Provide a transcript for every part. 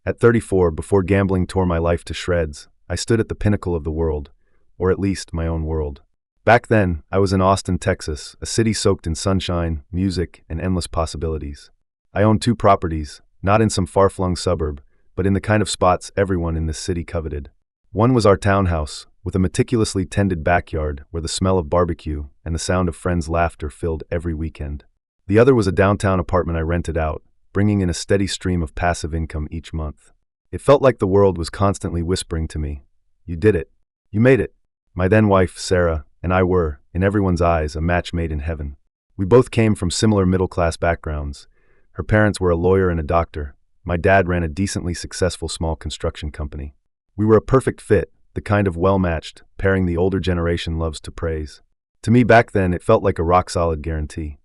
At 34, before gambling tore my life to shreds, I stood at the pinnacle of the world, or at least my own world. Back then, I was in Austin, Texas, a city soaked in sunshine, music, and endless possibilities. I owned 2 properties, not in some far-flung suburb, but in the kind of spots everyone in this city coveted. One was our townhouse, with a meticulously tended backyard where the smell of barbecue and the sound of friends' laughter filled every weekend. The other was a downtown apartment I rented out, bringing in a steady stream of passive income each month. It felt like the world was constantly whispering to me, "You did it. You made it." My then wife, Sarah, and I were, in everyone's eyes, a match made in heaven. We both came from similar middle-class backgrounds. Her parents were a lawyer and a doctor. My dad ran a decently successful small construction company. We were a perfect fit, the kind of well-matched pairing the older generation loves to praise. To me back then, it felt like a rock-solid guarantee.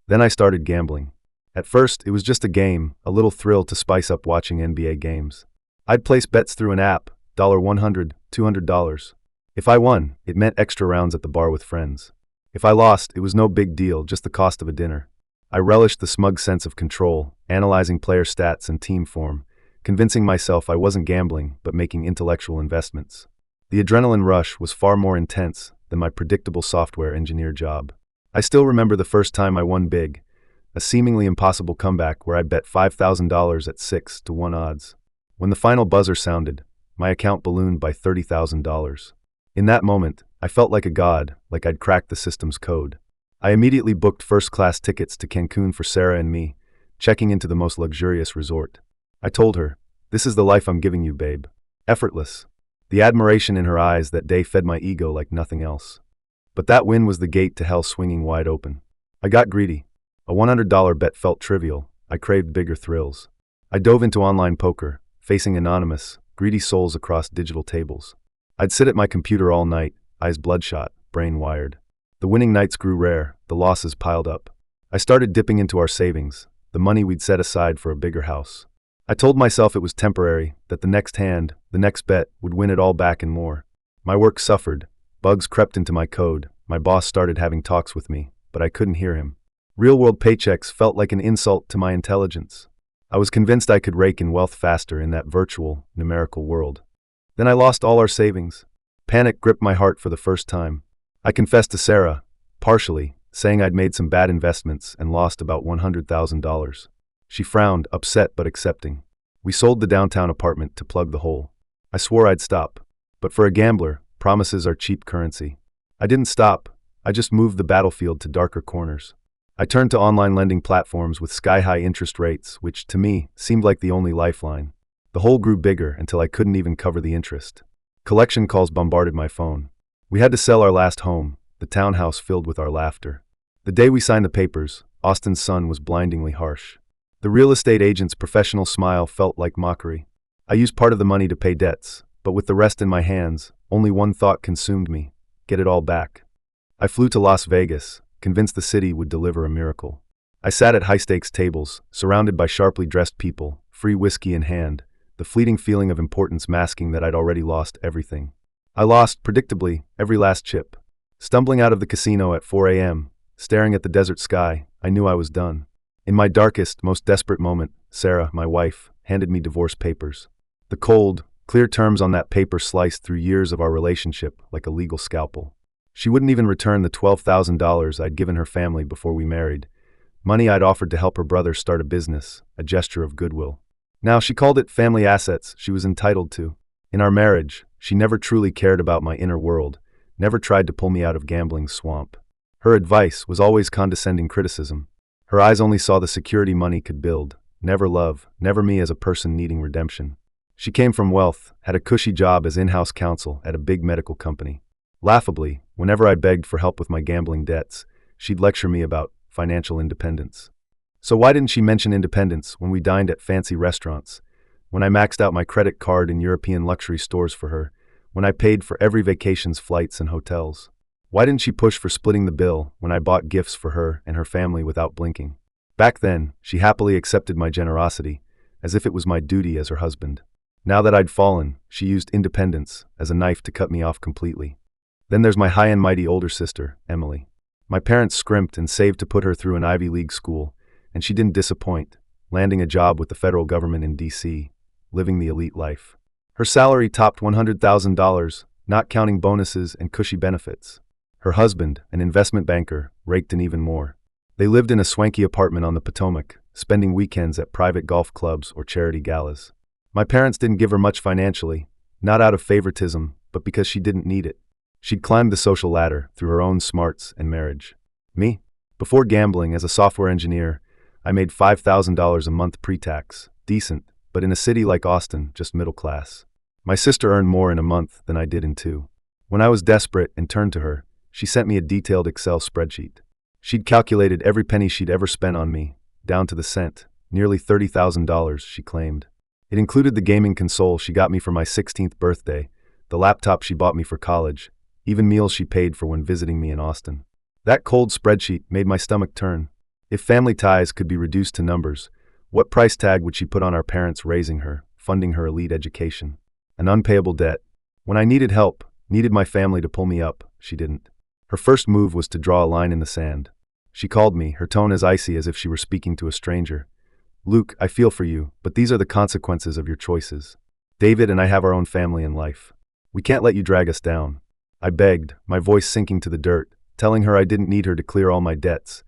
Then I started gambling. At first, it was just a game, a little thrill to spice up watching NBA games. I'd place bets through an app, $100, $200. If I won, it meant extra rounds at the bar with friends. If I lost, it was no big deal, just the cost of a dinner. I relished the smug sense of control, analyzing player stats and team form, convincing myself I wasn't gambling but making intellectual investments. The adrenaline rush was far more intense than my predictable software engineer job. I still remember the first time I won big, a seemingly impossible comeback where I bet $5,000 at 6-1 odds. When the final buzzer sounded, my account ballooned by $30,000. In that moment, I felt like a god, like I'd cracked the system's code. I immediately booked first-class tickets to Cancun for Sarah and me, checking into the most luxurious resort. I told her, "This is the life I'm giving you, babe. Effortless." The admiration in her eyes that day fed my ego like nothing else. But that win was the gate to hell swinging wide open. I got greedy. A $100 bet felt trivial. I craved bigger thrills. I dove into online poker, facing anonymous, greedy souls across digital tables. I'd sit at my computer all night, eyes bloodshot, brain wired. The winning nights grew rare, the losses piled up. I started dipping into our savings, the money we'd set aside for a bigger house. I told myself it was temporary, that the next hand, the next bet, would win it all back and more. My work suffered. Bugs crept into my code. My boss started having talks with me, but I couldn't hear him. Real-world paychecks felt like an insult to my intelligence. I was convinced I could rake in wealth faster in that virtual, numerical world. Then I lost all our savings. Panic gripped my heart for the first time. I confessed to Sarah, partially, saying I'd made some bad investments and lost about $100,000. She frowned, upset but accepting. We sold the downtown apartment to plug the hole. I swore I'd stop. But for a gambler, promises are cheap currency. I didn't stop. I just moved the battlefield to darker corners. I turned to online lending platforms with sky-high interest rates, which, to me, seemed like the only lifeline. The hole grew bigger until I couldn't even cover the interest. Collection calls bombarded my phone. We had to sell our last home, the townhouse filled with our laughter. The day we signed the papers, Austin's sun was blindingly harsh. The real estate agent's professional smile felt like mockery. I used part of the money to pay debts, but with the rest in my hands, only one thought consumed me: get it all back. I flew to Las Vegas, convinced the city would deliver a miracle. I sat at high-stakes tables, surrounded by sharply dressed people, free whiskey in hand, the fleeting feeling of importance masking that I'd already lost everything. I lost, predictably, every last chip. Stumbling out of the casino at 4 a.m., staring at the desert sky, I knew I was done. In my darkest, most desperate moment, Sarah, my wife, handed me divorce papers. The cold, clear terms on that paper sliced through years of our relationship like a legal scalpel. She wouldn't even return the $12,000 I'd given her family before we married, money I'd offered to help her brother start a business, a gesture of goodwill. Now she called it family assets she was entitled to. In our marriage, she never truly cared about my inner world, never tried to pull me out of gambling's swamp. Her advice was always condescending criticism. Her eyes only saw the security money could build, never love, never me as a person needing redemption. She came from wealth, had a cushy job as in-house counsel at a big medical company. Laughably, whenever I begged for help with my gambling debts, she'd lecture me about financial independence. So why didn't she mention independence when we dined at fancy restaurants, when I maxed out my credit card in European luxury stores for her, when I paid for every vacation's flights and hotels? Why didn't she push for splitting the bill when I bought gifts for her and her family without blinking? Back then, she happily accepted my generosity, as if it was my duty as her husband. Now that I'd fallen, she used independence as a knife to cut me off completely. Then there's my high and mighty older sister, Emily. My parents scrimped and saved to put her through an Ivy League school, and she didn't disappoint, landing a job with the federal government in D.C., living the elite life. Her salary topped $100,000, not counting bonuses and cushy benefits. Her husband, an investment banker, raked in even more. They lived in a swanky apartment on the Potomac, spending weekends at private golf clubs or charity galas. My parents didn't give her much financially, not out of favoritism, but because she didn't need it. She'd climbed the social ladder through her own smarts and marriage. Me? Before gambling as a software engineer, I made $5,000 a month pre-tax, decent, but in a city like Austin, just middle class. My sister earned more in a month than I did in 2. When I was desperate and turned to her, she sent me a detailed Excel spreadsheet. She'd calculated every penny she'd ever spent on me, down to the cent, nearly $30,000, she claimed. It included the gaming console she got me for my 16th birthday, the laptop she bought me for college, even meals she paid for when visiting me in Austin. That cold spreadsheet made my stomach turn. If family ties could be reduced to numbers, what price tag would she put on our parents raising her, funding her elite education? An unpayable debt. When I needed help, needed my family to pull me up, she didn't. Her first move was to draw a line in the sand. She called me, her tone as icy as if she were speaking to a stranger. "Luke, I feel for you, but these are the consequences of your choices. David and I have our own family and life. We can't let you drag us down." I begged, my voice sinking to the dirt, telling her I didn't need her to clear all my debts,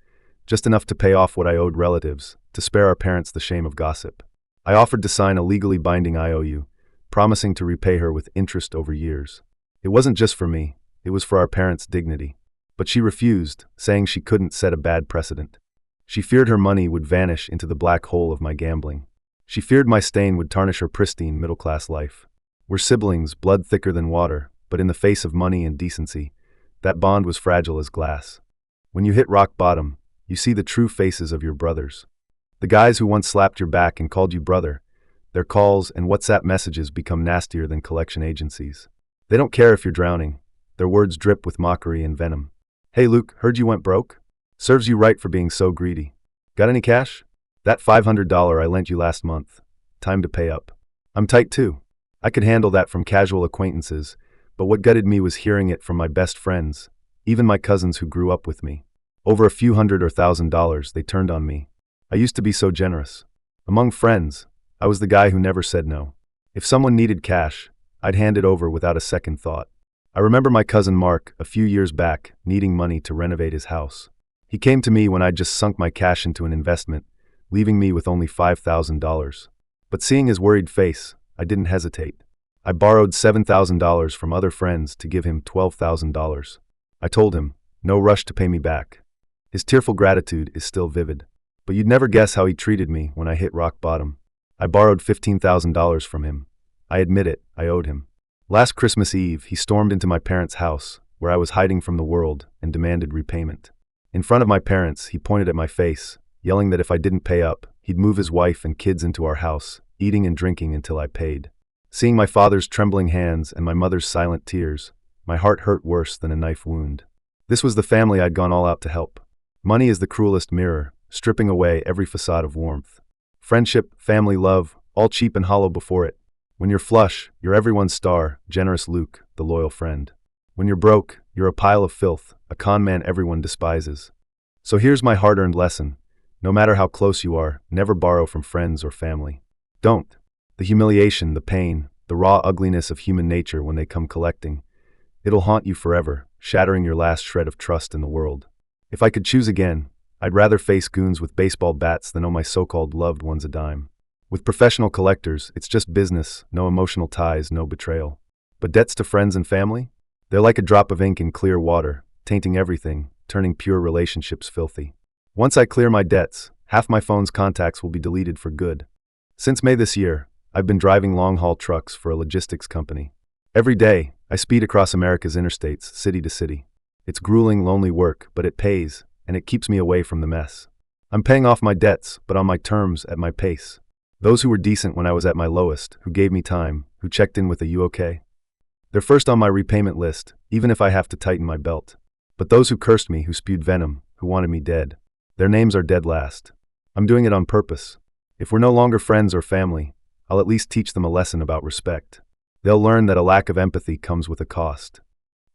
just enough to pay off what I owed relatives, to spare our parents the shame of gossip. I offered to sign a legally binding IOU, promising to repay her with interest over years. It wasn't just for me, it was for our parents' dignity. But she refused, saying she couldn't set a bad precedent. She feared her money would vanish into the black hole of my gambling. She feared my stain would tarnish her pristine middle-class life. We're siblings, blood thicker than water, but in the face of money and decency, that bond was fragile as glass. When you hit rock bottom, you see the true faces of your brothers. The guys who once slapped your back and called you brother, their calls and WhatsApp messages become nastier than collection agencies. They don't care if you're drowning. Their words drip with mockery and venom. "Hey Luke, heard you went broke? Serves you right for being so greedy. Got any cash? That $500 I lent you last month. Time to pay up." I'm tight too. I could handle that from casual acquaintances, but what gutted me was hearing it from my best friends, even my cousins who grew up with me. Over a few hundred or $1,000, they turned on me. I used to be so generous. Among friends, I was the guy who never said no. If someone needed cash, I'd hand it over without a second thought. I remember my cousin Mark, a few years back, needing money to renovate his house. He came to me when I'd just sunk my cash into an investment, leaving me with only $5,000. But seeing his worried face, I didn't hesitate. I borrowed $7,000 from other friends to give him $12,000. I told him, no rush to pay me back. His tearful gratitude is still vivid. But you'd never guess how he treated me when I hit rock bottom. I borrowed $15,000 from him. I admit it, I owed him. Last Christmas Eve, he stormed into my parents' house, where I was hiding from the world, and demanded repayment. In front of my parents, he pointed at my face, yelling that if I didn't pay up, he'd move his wife and kids into our house, eating and drinking until I paid. Seeing my father's trembling hands and my mother's silent tears, my heart hurt worse than a knife wound. This was the family I'd gone all out to help. Money is the cruelest mirror, stripping away every facade of warmth. Friendship, family, love, all cheap and hollow before it. When you're flush, you're everyone's star, generous Luke, the loyal friend. When you're broke, you're a pile of filth, a con man everyone despises. So here's my hard-earned lesson. No matter how close you are, never borrow from friends or family. Don't. The humiliation, the pain, the raw ugliness of human nature when they come collecting. It'll haunt you forever, shattering your last shred of trust in the world. If I could choose again, I'd rather face goons with baseball bats than owe my so-called loved ones a dime. With professional collectors, it's just business, no emotional ties, no betrayal. But debts to friends and family? They're like a drop of ink in clear water, tainting everything, turning pure relationships filthy. Once I clear my debts, half my phone's contacts will be deleted for good. Since May this year, I've been driving long-haul trucks for a logistics company. Every day, I speed across America's interstates, city to city. It's grueling, lonely work, but it pays, and it keeps me away from the mess. I'm paying off my debts, but on my terms, at my pace. Those who were decent when I was at my lowest, who gave me time, who checked in with a "you okay?" They're first on my repayment list, even if I have to tighten my belt. But those who cursed me, who spewed venom, who wanted me dead, their names are dead last. I'm doing it on purpose. If we're no longer friends or family, I'll at least teach them a lesson about respect. They'll learn that a lack of empathy comes with a cost.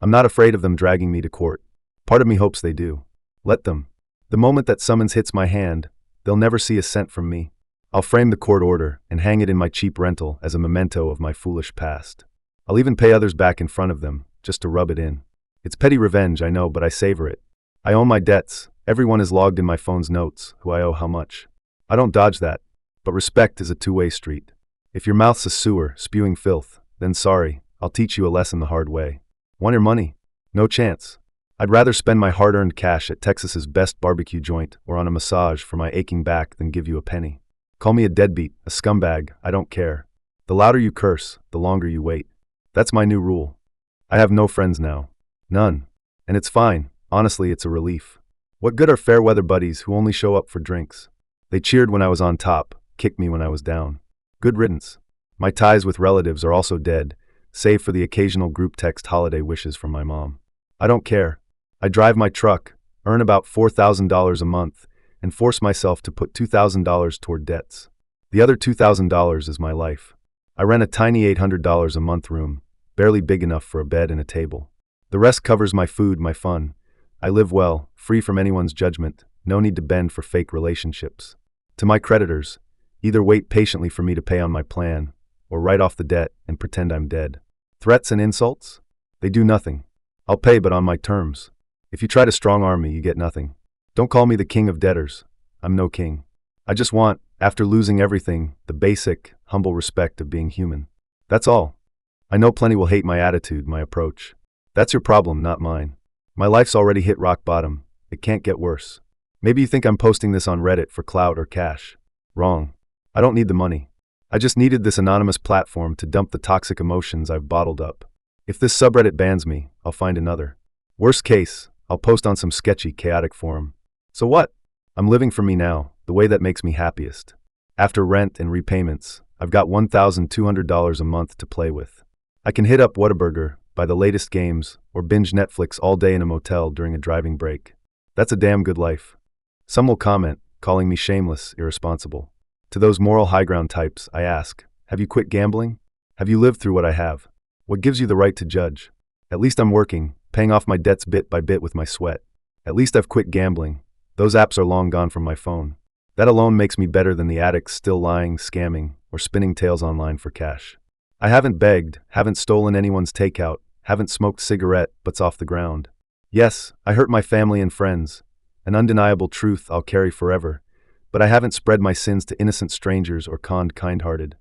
I'm not afraid of them dragging me to court. Part of me hopes they do. Let them. The moment that summons hits my hand, they'll never see a cent from me. I'll frame the court order and hang it in my cheap rental as a memento of my foolish past. I'll even pay others back in front of them, just to rub it in. It's petty revenge, I know, but I savor it. I own my debts. Everyone is logged in my phone's notes, who I owe how much. I don't dodge that. But respect is a two-way street. If your mouth's a sewer, spewing filth, then sorry, I'll teach you a lesson the hard way. Want your money? No chance. I'd rather spend my hard-earned cash at Texas's best barbecue joint or on a massage for my aching back than give you a penny. Call me a deadbeat, a scumbag, I don't care. The louder you curse, the longer you wait. That's my new rule. I have no friends now. None. And it's fine. Honestly, it's a relief. What good are fair-weather buddies who only show up for drinks? They cheered when I was on top, kicked me when I was down. Good riddance. My ties with relatives are also dead, save for the occasional group text holiday wishes from my mom. I don't care. I drive my truck, earn about $4,000 a month, and force myself to put $2,000 toward debts. The other $2,000 is my life. I rent a tiny $800 a month room, barely big enough for a bed and a table. The rest covers my food, my fun. I live well, free from anyone's judgment, no need to bend for fake relationships. To my creditors, either wait patiently for me to pay on my plan, or write off the debt and pretend I'm dead. Threats and insults? They do nothing. I'll pay, but on my terms. If you try to strong-arm me, you get nothing. Don't call me the king of debtors. I'm no king. I just want, after losing everything, the basic, humble respect of being human. That's all. I know plenty will hate my attitude, my approach. That's your problem, not mine. My life's already hit rock bottom. It can't get worse. Maybe you think I'm posting this on Reddit for clout or cash. Wrong. I don't need the money. I just needed this anonymous platform to dump the toxic emotions I've bottled up. If this subreddit bans me, I'll find another. Worst case, I'll post on some sketchy, chaotic forum. So what? I'm living for me now, the way that makes me happiest. After rent and repayments, I've got $1,200 a month to play with. I can hit up Whataburger, buy the latest games, or binge Netflix all day in a motel during a driving break. That's a damn good life. Some will comment, calling me shameless, irresponsible. To those moral high ground types, I ask, have you quit gambling? Have you lived through what I have? What gives you the right to judge? At least I'm working, paying off my debts bit by bit with my sweat. At least I've quit gambling. Those apps are long gone from my phone. That alone makes me better than the addicts still lying, scamming, or spinning tales online for cash. I haven't begged, haven't stolen anyone's takeout, haven't smoked cigarette butts off the ground. Yes, I hurt my family and friends, an undeniable truth I'll carry forever, but I haven't spread my sins to innocent strangers or conned kind-hearted.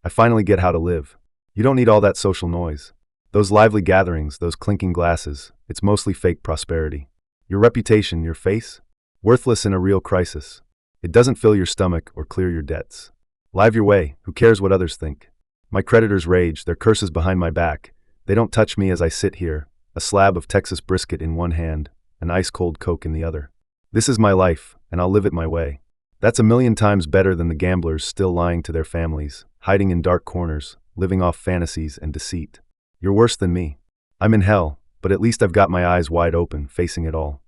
I finally get how to live. You don't need all that social noise. Those lively gatherings, those clinking glasses, it's mostly fake prosperity. Your reputation, your face? Worthless in a real crisis. It doesn't fill your stomach or clear your debts. Live your way, who cares what others think? My creditors rage, their curses behind my back. They don't touch me as I sit here, a slab of Texas brisket in one hand, an ice-cold Coke in the other. This is my life, and I'll live it my way. That's a million times better than the gamblers still lying to their families, hiding in dark corners, living off fantasies and deceit. You're worse than me. I'm in hell, but at least I've got my eyes wide open, facing it all.